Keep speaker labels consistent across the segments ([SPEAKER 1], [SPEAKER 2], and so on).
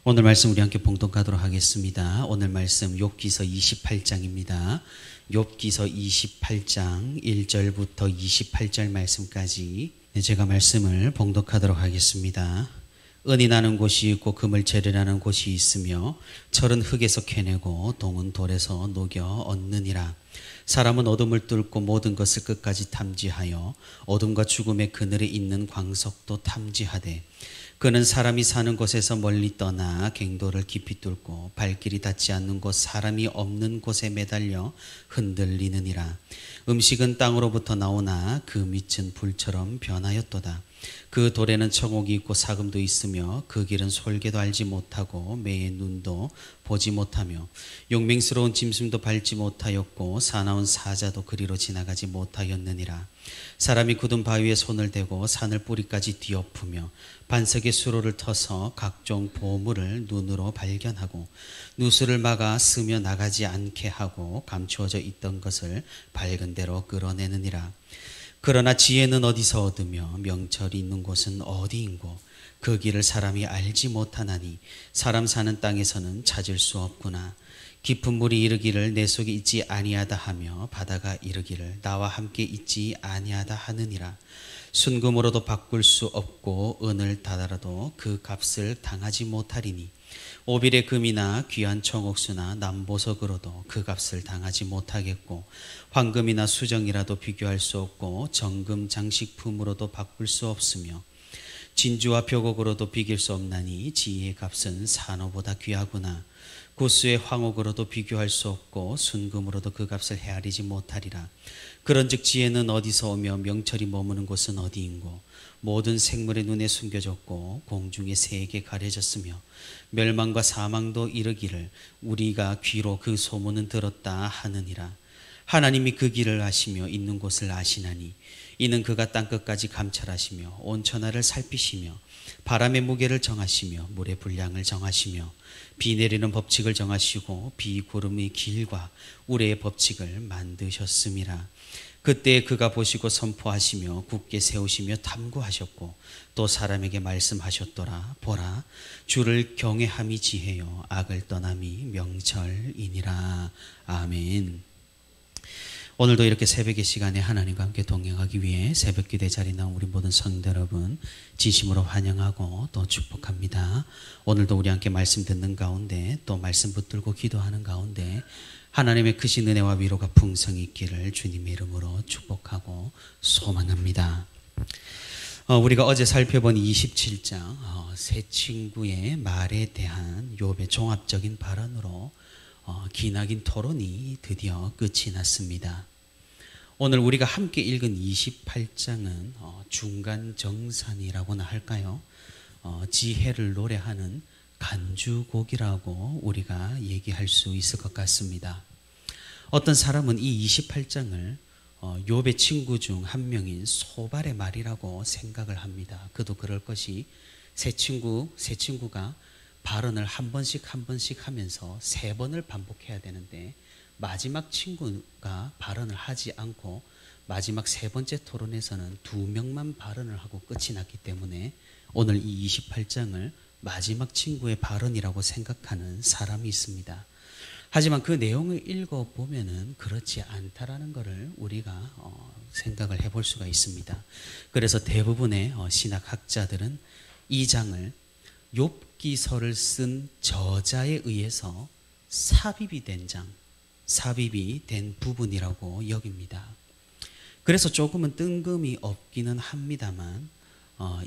[SPEAKER 1] 오늘 말씀 우리 함께 봉독하도록 하겠습니다. 오늘 말씀 욥기서 28장입니다. 욥기서 28장 1절부터 28절 말씀까지 제가 말씀을 봉독하도록 하겠습니다. 은이 나는 곳이 있고 금을 재련하는 곳이 있으며 철은 흙에서 캐내고 동은 돌에서 녹여 얻느니라. 사람은 어둠을 뚫고 모든 것을 끝까지 탐지하여 어둠과 죽음의 그늘에 있는 광석도 탐지하되 그는 사람이 사는 곳에서 멀리 떠나 갱도를 깊이 뚫고 발길이 닿지 않는 곳 사람이 없는 곳에 매달려 흔들리느니라. 음식은 땅으로부터 나오나 그 밑은 불처럼 변하였도다. 그 돌에는 청옥이 있고 사금도 있으며 그 길은 솔개도 알지 못하고 매의 눈도 보지 못하며 용맹스러운 짐승도 밟지 못하였고 사나운 사자도 그리로 지나가지 못하였느니라. 사람이 굳은 바위에 손을 대고 산을 뿌리까지 뒤엎으며 반석의 수로를 터서 각종 보물을 눈으로 발견하고 누수를 막아 스며 나가지 않게 하고 감추어져 있던 것을 밝은 대로 끌어내느니라. 그러나 지혜는 어디서 얻으며 명철이 있는 곳은 어디인고 그 길을 사람이 알지 못하나니 사람 사는 땅에서는 찾을 수 없구나. 깊은 물이 이르기를 내 속에 있지 아니하다 하며 바다가 이르기를 나와 함께 있지 아니하다 하느니라. 순금으로도 바꿀 수 없고 은을 달아도 그 값을 당하지 못하리니 오빌의 금이나 귀한 청옥수나 남보석으로도 그 값을 당하지 못하겠고 황금이나 수정이라도 비교할 수 없고 정금 장식품으로도 바꿀 수 없으며 진주와 벽옥으로도 비길 수 없나니 지혜의 값은 산호보다 귀하구나. 구스의 황옥으로도 비교할 수 없고 순금으로도 그 값을 헤아리지 못하리라. 그런즉 지혜는 어디서 오며 명철이 머무는 곳은 어디인고 모든 생물의 눈에 숨겨졌고 공중의 새에게 가려졌으며 멸망과 사망도 이르기를 우리가 귀로 그 소문은 들었다 하느니라. 하나님이 그 길을 아시며 있는 곳을 아시나니 이는 그가 땅끝까지 감찰하시며 온 천하를 살피시며 바람의 무게를 정하시며 물의 분량을 정하시며 비 내리는 법칙을 정하시고 비구름의 길과 우레의 법칙을 만드셨음이라. 그때 그가 보시고 선포하시며 굳게 세우시며 탐구하셨고 또 사람에게 말씀하셨더라. 보라, 주를 경외함이 지혜요 악을 떠남이 명철이니라. 아멘. 오늘도 이렇게 새벽의 시간에 하나님과 함께 동행하기 위해 새벽 기도의 자리에 나온 우리 모든 성도 여러분 진심으로 환영하고 또 축복합니다. 오늘도 우리 함께 말씀 듣는 가운데 또 말씀 붙들고 기도하는 가운데 하나님의 크신 은혜와 위로가 풍성히 있기를 주님의 이름으로 축복하고 소망합니다. 우리가 어제 살펴본 27장 새 친구의 말에 대한 욥의 종합적인 발언으로 기나긴 토론이 드디어 끝이 났습니다. 오늘 우리가 함께 읽은 28장은 중간정산이라고나 할까요? 지혜를 노래하는 간주곡이라고 우리가 얘기할 수 있을 것 같습니다. 어떤 사람은 이 28장을 욥의 친구 중 한 명인 소발의 말이라고 생각을 합니다. 그도 그럴 것이 새 친구가 발언을 한 번씩 하면서 3번을 반복해야 되는데 마지막 친구가 발언을 하지 않고 마지막 3번째 토론에서는 2명만 발언을 하고 끝이 났기 때문에 오늘 이 28장을 마지막 친구의 발언이라고 생각하는 사람이 있습니다. 하지만 그 내용을 읽어보면은 그렇지 않다라는 것을 우리가 생각을 해볼 수가 있습니다. 그래서 대부분의 신학학자들은 이 장을 욥기서를 쓴 저자에 의해서 삽입이 된 부분이라고 여깁니다. 그래서 조금은 뜬금이 없기는 합니다만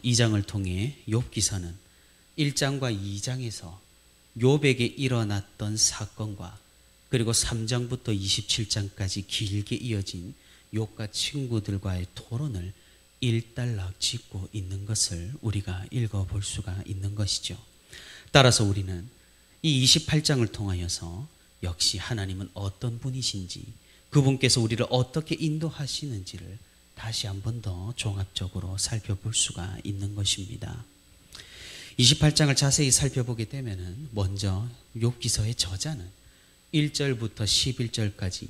[SPEAKER 1] 이 장을 통해 욥기서는 1장과 2장에서 욥에게 일어났던 사건과 그리고 3장부터 27장까지 길게 이어진 욥과 친구들과의 토론을 일단락 짚고 있는 것을 우리가 읽어볼 수가 있는 것이죠. 따라서 우리는 이 28장을 통하여서 역시 하나님은 어떤 분이신지 그분께서 우리를 어떻게 인도하시는지를 다시 한 번 더 종합적으로 살펴볼 수가 있는 것입니다. 28장을 자세히 살펴보게 되면 먼저 욥기서의 저자는 1절부터 11절까지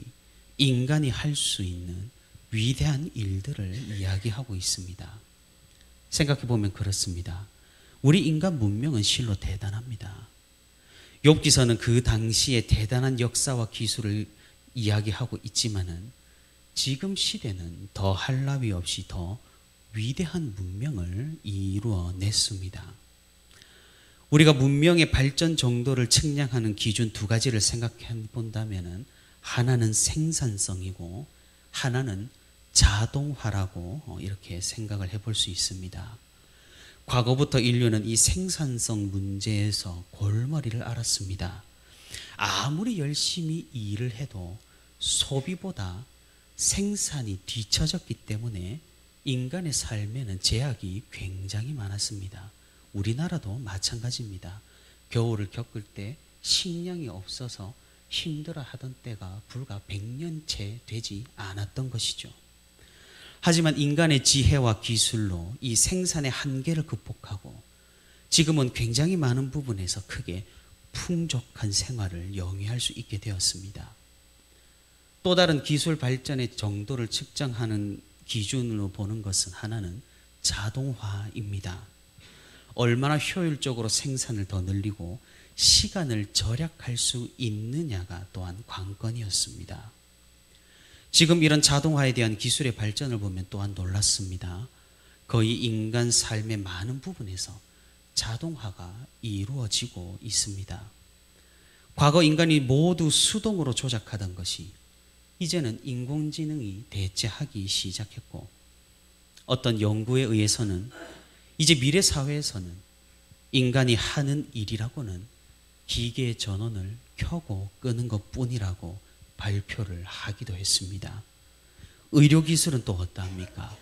[SPEAKER 1] 인간이 할 수 있는 위대한 일들을 이야기하고 있습니다. 생각해 보면 그렇습니다. 우리 인간 문명은 실로 대단합니다. 욥기서는 그 당시에 대단한 역사와 기술을 이야기하고 있지만은 지금 시대는 더 할 나위 없이 더 위대한 문명을 이루어냈습니다. 우리가 문명의 발전 정도를 측량하는 기준 두 가지를 생각해 본다면은 하나는 생산성이고 하나는 자동화라고 이렇게 생각을 해볼 수 있습니다. 과거부터 인류는 이 생산성 문제에서 골머리를 앓았습니다. 아무리 열심히 일을 해도 소비보다 생산이 뒤처졌기 때문에 인간의 삶에는 제약이 굉장히 많았습니다. 우리나라도 마찬가지입니다. 겨울을 겪을 때 식량이 없어서 힘들어 하던 때가 불과 100년 채 되지 않았던 것이죠. 하지만 인간의 지혜와 기술로 이 생산의 한계를 극복하고 지금은 굉장히 많은 부분에서 크게 풍족한 생활을 영위할 수 있게 되었습니다. 또 다른 기술 발전의 정도를 측정하는 기준으로 보는 것은 하나는 자동화입니다. 얼마나 효율적으로 생산을 더 늘리고 시간을 절약할 수 있느냐가 또한 관건이었습니다. 지금 이런 자동화에 대한 기술의 발전을 보면 또한 놀랍습니다. 거의 인간 삶의 많은 부분에서 자동화가 이루어지고 있습니다. 과거 인간이 모두 수동으로 조작하던 것이 이제는 인공지능이 대체하기 시작했고, 어떤 연구에 의해서는 이제 미래 사회에서는 인간이 하는 일이라고는 기계 전원을 켜고 끄는 것뿐이라고 발표를 하기도 했습니다. 의료기술은 또 어떠합니까?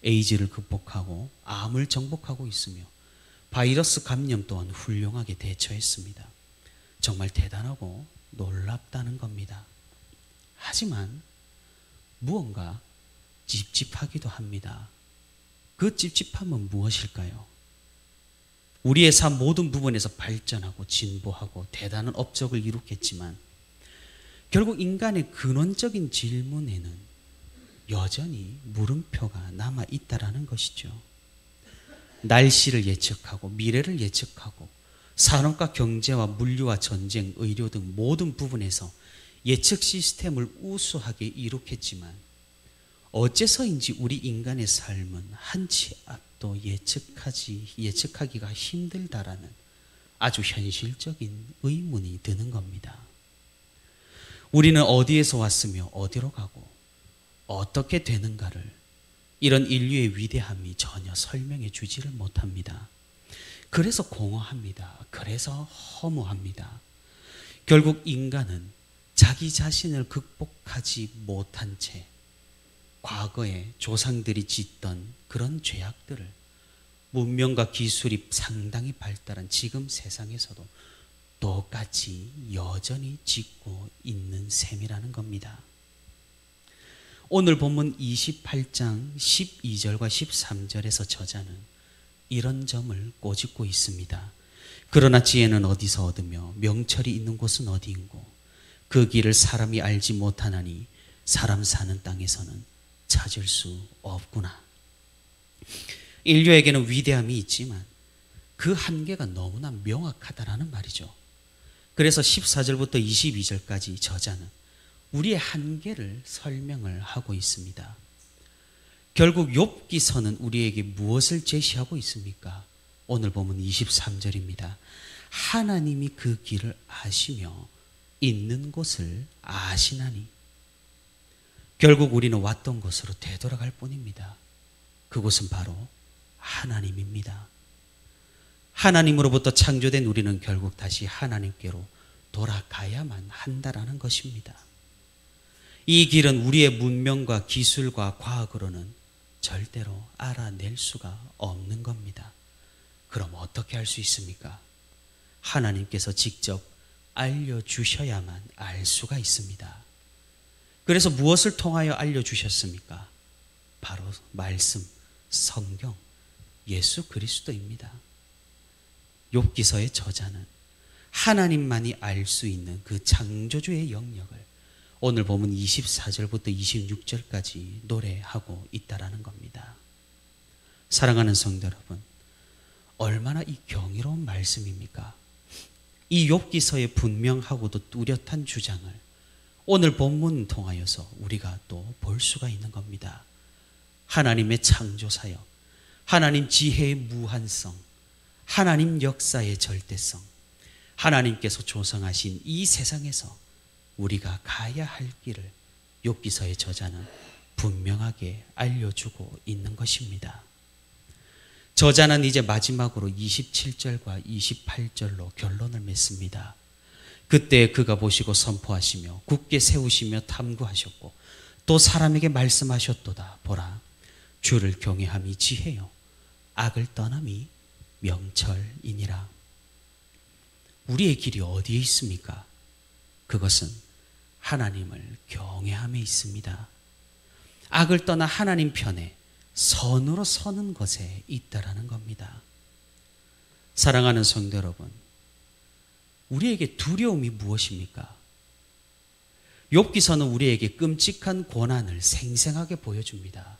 [SPEAKER 1] 에이즈를 극복하고 암을 정복하고 있으며 바이러스 감염 또한 훌륭하게 대처했습니다. 정말 대단하고 놀랍다는 겁니다. 하지만 무언가 찝찝하기도 합니다. 그 찝찝함은 무엇일까요? 우리의 삶 모든 부분에서 발전하고 진보하고 대단한 업적을 이룩했지만 결국 인간의 근원적인 질문에는 여전히 물음표가 남아 있다라는 것이죠. 날씨를 예측하고 미래를 예측하고 산업과 경제와 물류와 전쟁, 의료 등 모든 부분에서 예측 시스템을 우수하게 이룩했지만 어째서인지 우리 인간의 삶은 한치 앞도 예측하기가 힘들다라는 아주 현실적인 의문이 드는 겁니다. 우리는 어디에서 왔으며 어디로 가고 어떻게 되는가를 이런 인류의 위대함이 전혀 설명해 주지를 못합니다. 그래서 공허합니다. 그래서 허무합니다. 결국 인간은 자기 자신을 극복하지 못한 채 과거에 조상들이 짓던 그런 죄악들을 문명과 기술이 상당히 발달한 지금 세상에서도 똑같이 여전히 짓고 있는 셈이라는 겁니다. 오늘 본문 28장 12절과 13절에서 저자는 이런 점을 꼬집고 있습니다. 그러나 지혜는 어디서 얻으며 명철이 있는 곳은 어디인고 그 길을 사람이 알지 못하나니 사람 사는 땅에서는 찾을 수 없구나. 인류에게는 위대함이 있지만 그 한계가 너무나 명확하다라는 말이죠. 그래서 14절부터 22절까지 저자는 우리의 한계를 설명을 하고 있습니다. 결국 욥기서는 우리에게 무엇을 제시하고 있습니까? 오늘 보면 23절입니다. 하나님이 그 길을 아시며 있는 곳을 아시나니. 결국 우리는 왔던 곳으로 되돌아갈 뿐입니다. 그곳은 바로 하나님입니다. 하나님으로부터 창조된 우리는 결국 다시 하나님께로 돌아가야만 한다라는 것입니다. 이 길은 우리의 문명과 기술과 과학으로는 절대로 알아낼 수가 없는 겁니다. 그럼 어떻게 할 수 있습니까? 하나님께서 직접 알려주셔야만 알 수가 있습니다. 그래서 무엇을 통하여 알려주셨습니까? 바로 말씀, 성경, 예수 그리스도입니다. 욥기서의 저자는 하나님만이 알 수 있는 그 창조주의 영역을 오늘 보면 24절부터 26절까지 노래하고 있다라는 겁니다. 사랑하는 성도 여러분, 얼마나 이 경이로운 말씀입니까? 이 욥기서의 분명하고도 뚜렷한 주장을 오늘 본문 통하여서 우리가 또 볼 수가 있는 겁니다. 하나님의 창조사역, 하나님 지혜의 무한성, 하나님 역사의 절대성, 하나님께서 조성하신 이 세상에서 우리가 가야 할 길을 욥기서의 저자는 분명하게 알려주고 있는 것입니다. 저자는 이제 마지막으로 27절과 28절로 결론을 맺습니다. 그때 그가 보시고 선포하시며 굳게 세우시며 탐구하셨고 또 사람에게 말씀하셨도다. 보라, 주를 경외함이 지혜요 악을 떠남이 명철이니라. 우리의 길이 어디에 있습니까? 그것은 하나님을 경외함에 있습니다. 악을 떠나 하나님 편에 선으로 서는 것에 있다라는 겁니다. 사랑하는 성도 여러분, 우리에게 두려움이 무엇입니까? 욥기서는 우리에게 끔찍한 고난을 생생하게 보여줍니다.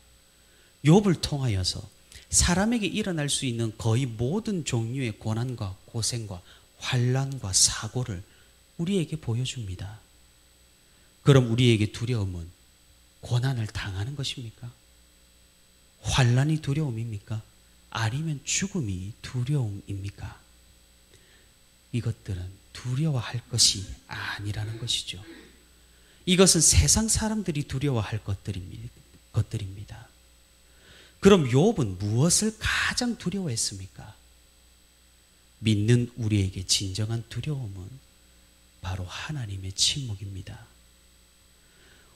[SPEAKER 1] 욥을 통하여서 사람에게 일어날 수 있는 거의 모든 종류의 고난과 고생과 환난과 사고를 우리에게 보여줍니다. 그럼 우리에게 두려움은 고난을 당하는 것입니까? 환난이 두려움입니까? 아니면 죽음이 두려움입니까? 이것들은 두려워할 것이 아니라는 것이죠. 이것은 세상 사람들이 두려워할 것들입니다. 그럼 욥은 무엇을 가장 두려워했습니까? 믿는 우리에게 진정한 두려움은 바로 하나님의 침묵입니다.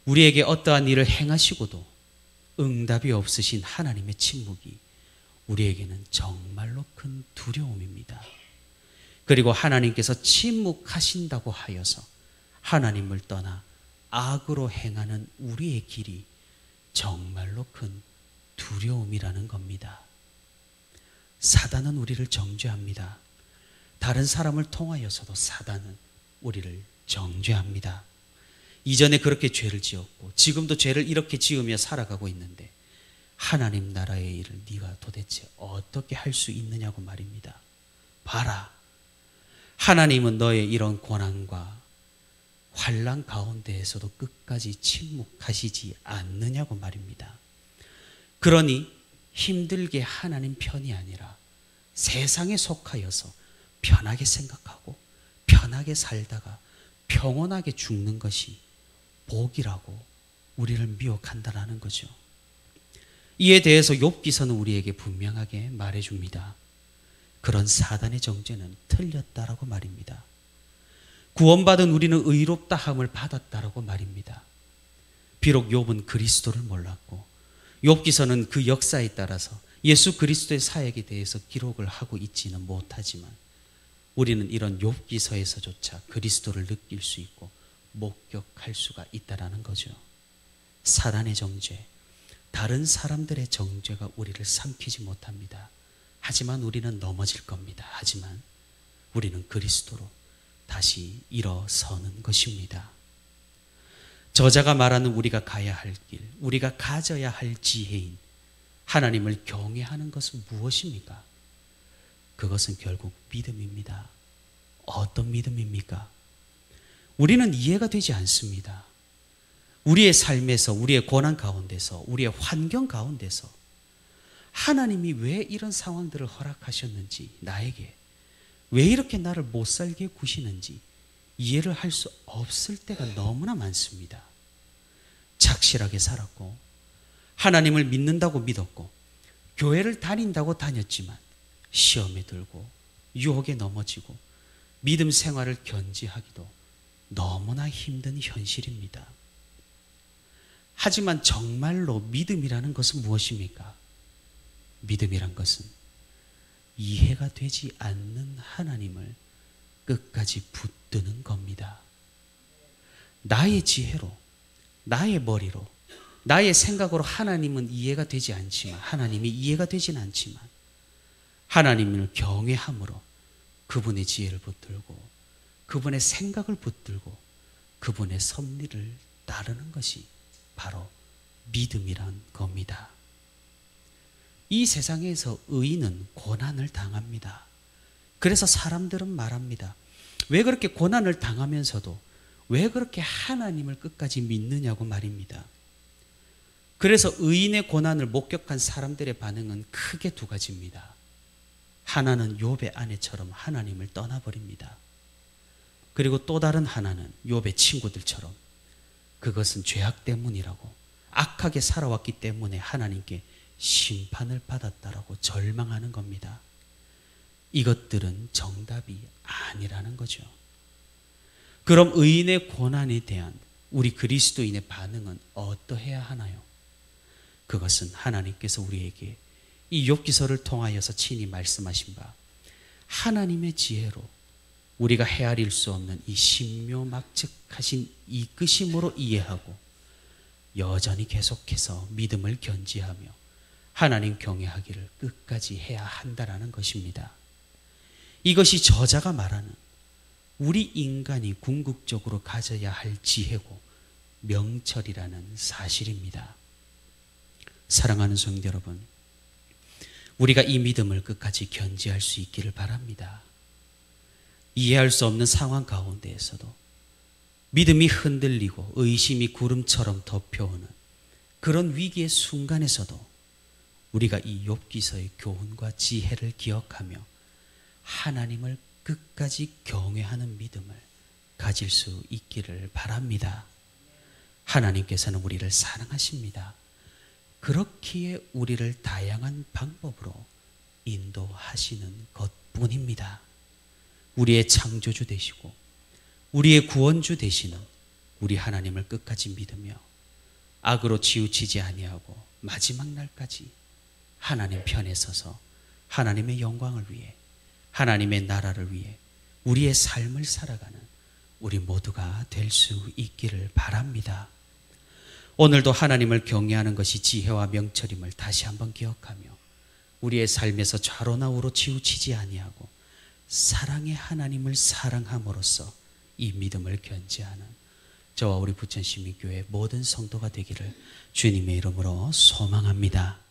[SPEAKER 1] 우리에게 어떠한 일을 행하시고도 응답이 없으신 하나님의 침묵이 우리에게는 정말로 큰 두려움입니다. 그리고 하나님께서 침묵하신다고 하여서 하나님을 떠나 악으로 행하는 우리의 길이 정말로 큰 두려움이라는 겁니다. 사단은 우리를 정죄합니다. 다른 사람을 통하여서도 사단은 우리를 정죄합니다. 이전에 그렇게 죄를 지었고 지금도 죄를 이렇게 지으며 살아가고 있는데 하나님 나라의 일을 네가 도대체 어떻게 할 수 있느냐고 말입니다. 봐라, 하나님은 너의 이런 고난과 환난 가운데에서도 끝까지 침묵하시지 않느냐고 말입니다. 그러니 힘들게 하나님 편이 아니라 세상에 속하여서 편하게 생각하고 편하게 살다가 평온하게 죽는 것이 복이라고 우리를 미혹한다라는 거죠. 이에 대해서 욥기서는 우리에게 분명하게 말해줍니다. 그런 사단의 정죄는 틀렸다라고 말입니다. 구원받은 우리는 의롭다함을 받았다라고 말입니다. 비록 욥은 그리스도를 몰랐고 욥기서는 그 역사에 따라서 예수 그리스도의 사역에 대해서 기록을 하고 있지는 못하지만 우리는 이런 욥기서에서조차 그리스도를 느낄 수 있고 목격할 수가 있다라는 거죠. 사단의 정죄, 다른 사람들의 정죄가 우리를 삼키지 못합니다. 하지만 우리는 넘어질 겁니다. 하지만 우리는 그리스도로 다시 일어서는 것입니다. 저자가 말하는 우리가 가야 할 길, 우리가 가져야 할 지혜인 하나님을 경외하는 것은 무엇입니까? 그것은 결국 믿음입니다. 어떤 믿음입니까? 우리는 이해가 되지 않습니다. 우리의 삶에서, 우리의 고난 가운데서, 우리의 환경 가운데서 하나님이 왜 이런 상황들을 허락하셨는지, 나에게 왜 이렇게 나를 못 살게 구시는지 이해를 할 수 없을 때가 너무나 많습니다. 착실하게 살았고 하나님을 믿는다고 믿었고 교회를 다닌다고 다녔지만 시험에 들고 유혹에 넘어지고 믿음 생활을 견지하기도 너무나 힘든 현실입니다. 하지만 정말로 믿음이라는 것은 무엇입니까? 믿음이란 것은 이해가 되지 않는 하나님을 끝까지 붙드는 겁니다. 나의 지혜로, 나의 머리로, 나의 생각으로 하나님은 이해가 되지 않지만, 하나님이 이해가 되진 않지만 하나님을 경외함으로 그분의 지혜를 붙들고 그분의 생각을 붙들고 그분의 섭리를 따르는 것이 바로 믿음이란 겁니다. 이 세상에서 의인은 고난을 당합니다. 그래서 사람들은 말합니다. 왜 그렇게 고난을 당하면서도 왜 그렇게 하나님을 끝까지 믿느냐고 말입니다. 그래서 의인의 고난을 목격한 사람들의 반응은 크게 두 가지입니다. 하나는 욥의 아내처럼 하나님을 떠나버립니다. 그리고 또 다른 하나는 욥의 친구들처럼 그것은 죄악 때문이라고, 악하게 살아왔기 때문에 하나님께 심판을 받았다라고 절망하는 겁니다. 이것들은 정답이 아니라는 거죠. 그럼 의인의 고난에 대한 우리 그리스도인의 반응은 어떠해야 하나요? 그것은 하나님께서 우리에게 이 욥기서를 통하여서 친히 말씀하신 바 하나님의 지혜로 우리가 헤아릴 수 없는 이 신묘막측하신 이끄심으로 이해하고 여전히 계속해서 믿음을 견지하며 하나님 경외하기를 끝까지 해야 한다라는 것입니다. 이것이 저자가 말하는 우리 인간이 궁극적으로 가져야 할 지혜고 명철이라는 사실입니다. 사랑하는 성도 여러분, 우리가 이 믿음을 끝까지 견지할 수 있기를 바랍니다. 이해할 수 없는 상황 가운데에서도 믿음이 흔들리고 의심이 구름처럼 덮여오는 그런 위기의 순간에서도 우리가 이 욥기서의 교훈과 지혜를 기억하며 하나님을 끝까지 경외하는 믿음을 가질 수 있기를 바랍니다. 하나님께서는 우리를 사랑하십니다. 그렇기에 우리를 다양한 방법으로 인도하시는 것뿐입니다. 우리의 창조주 되시고 우리의 구원주 되시는 우리 하나님을 끝까지 믿으며 악으로 치우치지 아니하고 마지막 날까지 하나님 편에 서서 하나님의 영광을 위해 하나님의 나라를 위해 우리의 삶을 살아가는 우리 모두가 될 수 있기를 바랍니다. 오늘도 하나님을 경외하는 것이 지혜와 명철임을 다시 한번 기억하며 우리의 삶에서 좌로나 우로 치우치지 아니하고 사랑의 하나님을 사랑함으로써 이 믿음을 견지하는 저와 우리 부천시민교회 모든 성도가 되기를 주님의 이름으로 소망합니다.